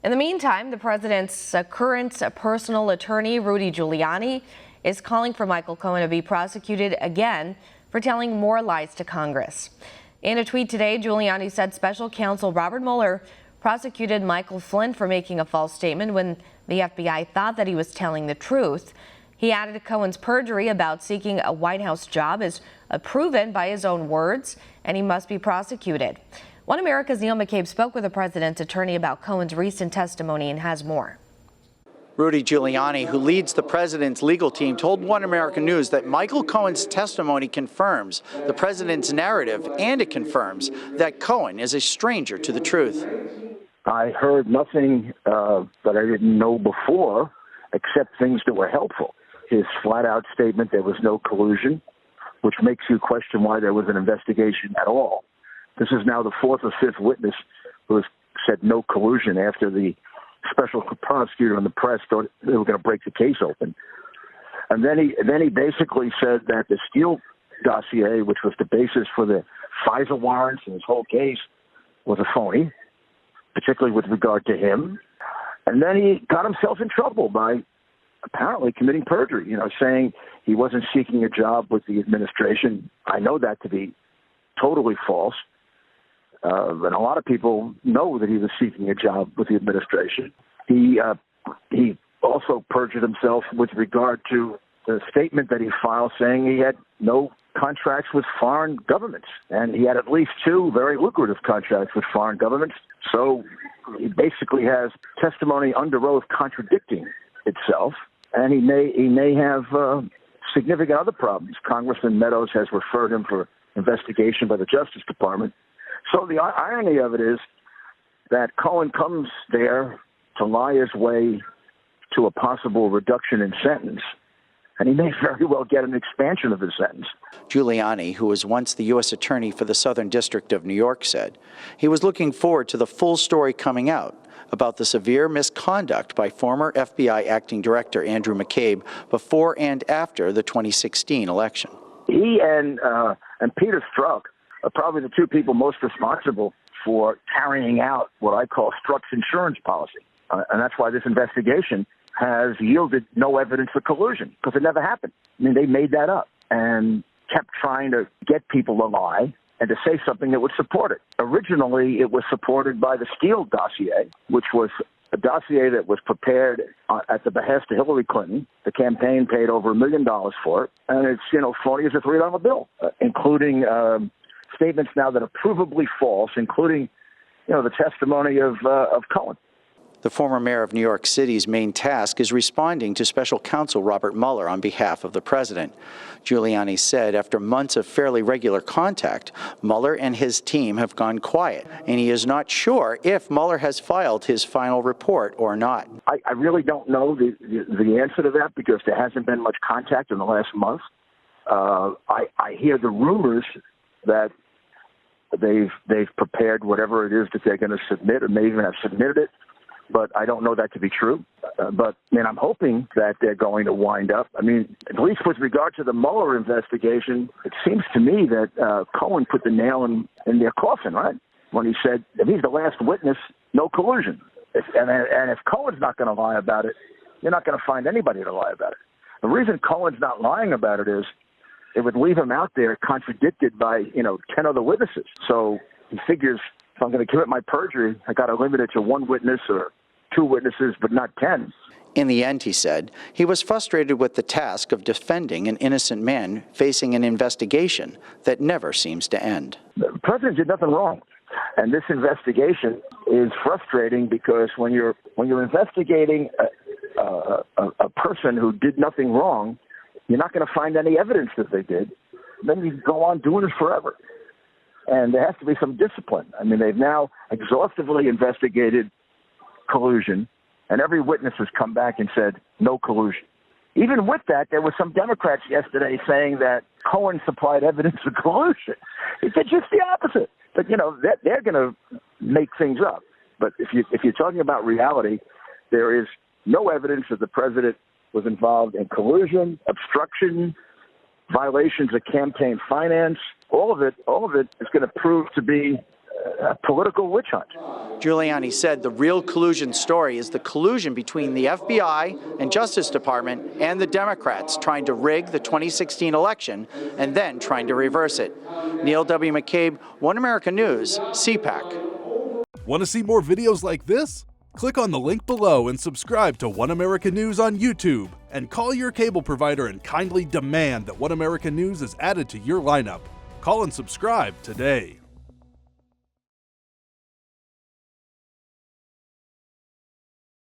In the meantime, the president's current personal attorney, Rudy Giuliani, is calling for Michael Cohen to be prosecuted again for telling more lies to Congress. In a tweet today, Giuliani said special counsel Robert Mueller prosecuted Michael Flynn for making a false statement when the FBI thought that he was telling the truth. He added Cohen's perjury about seeking a White House job is proven by his own words, and he must be prosecuted. One America's Neil McCabe spoke with the president's attorney about Cohen's recent testimony and has more. Rudy Giuliani, who leads the president's legal team, told One American News that Michael Cohen's testimony confirms the president's narrative, and it confirms that Cohen is a stranger to the truth. I heard nothing that I didn't know before, except things that were helpful. His flat-out statement there was no collusion, which makes you question why there was an investigation at all. This is now the fourth or fifth witness who has said no collusion after the special prosecutor and the press thought they were going to break the case open. And then he basically said that the Steele dossier, which was the basis for the FISA warrants and his whole case, was a phony, particularly with regard to him. And then he got himself in trouble by apparently committing perjury, saying he wasn't seeking a job with the administration. I know that to be totally false. And a lot of people know that he was seeking a job with the administration. He also perjured himself with regard to the statement that he filed saying he had no contracts with foreign governments. And he had at least two very lucrative contracts with foreign governments. So he basically has testimony under oath contradicting itself. And he may have significant other problems. Congressman Meadows has referred him for investigation by the Justice Department. So the irony of it is that Cohen comes there to lie his way to a possible reduction in sentence, and he may very well get an expansion of his sentence. Giuliani, who was once the U.S. Attorney for the Southern District of New York, said he was looking forward to the full story coming out about the severe misconduct by former FBI Acting Director Andrew McCabe before and after the 2016 election. He and Peter Strzok are probably the two people most responsible for carrying out what I call Strzok's insurance policy. And that's why this investigation has yielded no evidence of collusion, because it never happened. I mean, they made that up and kept trying to get people to lie and to say something that would support it. Originally, it was supported by the Steele dossier, which was a dossier that was prepared at the behest of Hillary Clinton. The campaign paid over $1 million for it, and it's, phony as a $3 bill, including statements now that are provably false, including, the testimony of Cohen. The former mayor of New York City's main task is responding to special counsel Robert Mueller on behalf of the president. Giuliani said after months of fairly regular contact, Mueller and his team have gone quiet, and he is not sure if Mueller has filed his final report or not. I really don't know the answer to that, because there hasn't been much contact in the last month. I hear the rumors that they've prepared whatever it is that they're going to submit, or may even have submitted it, but I don't know that to be true. But I'm hoping that they're going to wind up. At least with regard to the Mueller investigation, it seems to me that Cohen put the nail in their coffin, right? When he said, if he's the last witness, no collusion. And if Cohen's not going to lie about it, you're not going to find anybody to lie about it. The reason Cohen's not lying about it is it would leave him out there contradicted by, 10 other witnesses. So he figures, if I'm going to commit my perjury, I got to limit it to one witness or two witnesses, but not 10. In the end, he said, he was frustrated with the task of defending an innocent man facing an investigation that never seems to end. The president did nothing wrong. And this investigation is frustrating because when you're investigating a person who did nothing wrong, you're not going to find any evidence that they did. Then you go on doing it forever. And there has to be some discipline. They've now exhaustively investigated collusion, and every witness has come back and said no collusion. Even with that, there were some Democrats yesterday saying that Cohen supplied evidence of collusion. It's just the opposite. But, they're going to make things up. But if you're talking about reality, there is no evidence that the president was involved in collusion, obstruction, violations of campaign finance. All of it is going to prove to be a political witch hunt. Giuliani said the real collusion story is the collusion between the FBI and Justice Department and the Democrats trying to rig the 2016 election and then trying to reverse it. Neil W. McCabe, One America News, CPAC. Want to see more videos like this? Click on the link below and subscribe to One America News on YouTube. And call your cable provider and kindly demand that One America News is added to your lineup. Call and subscribe today.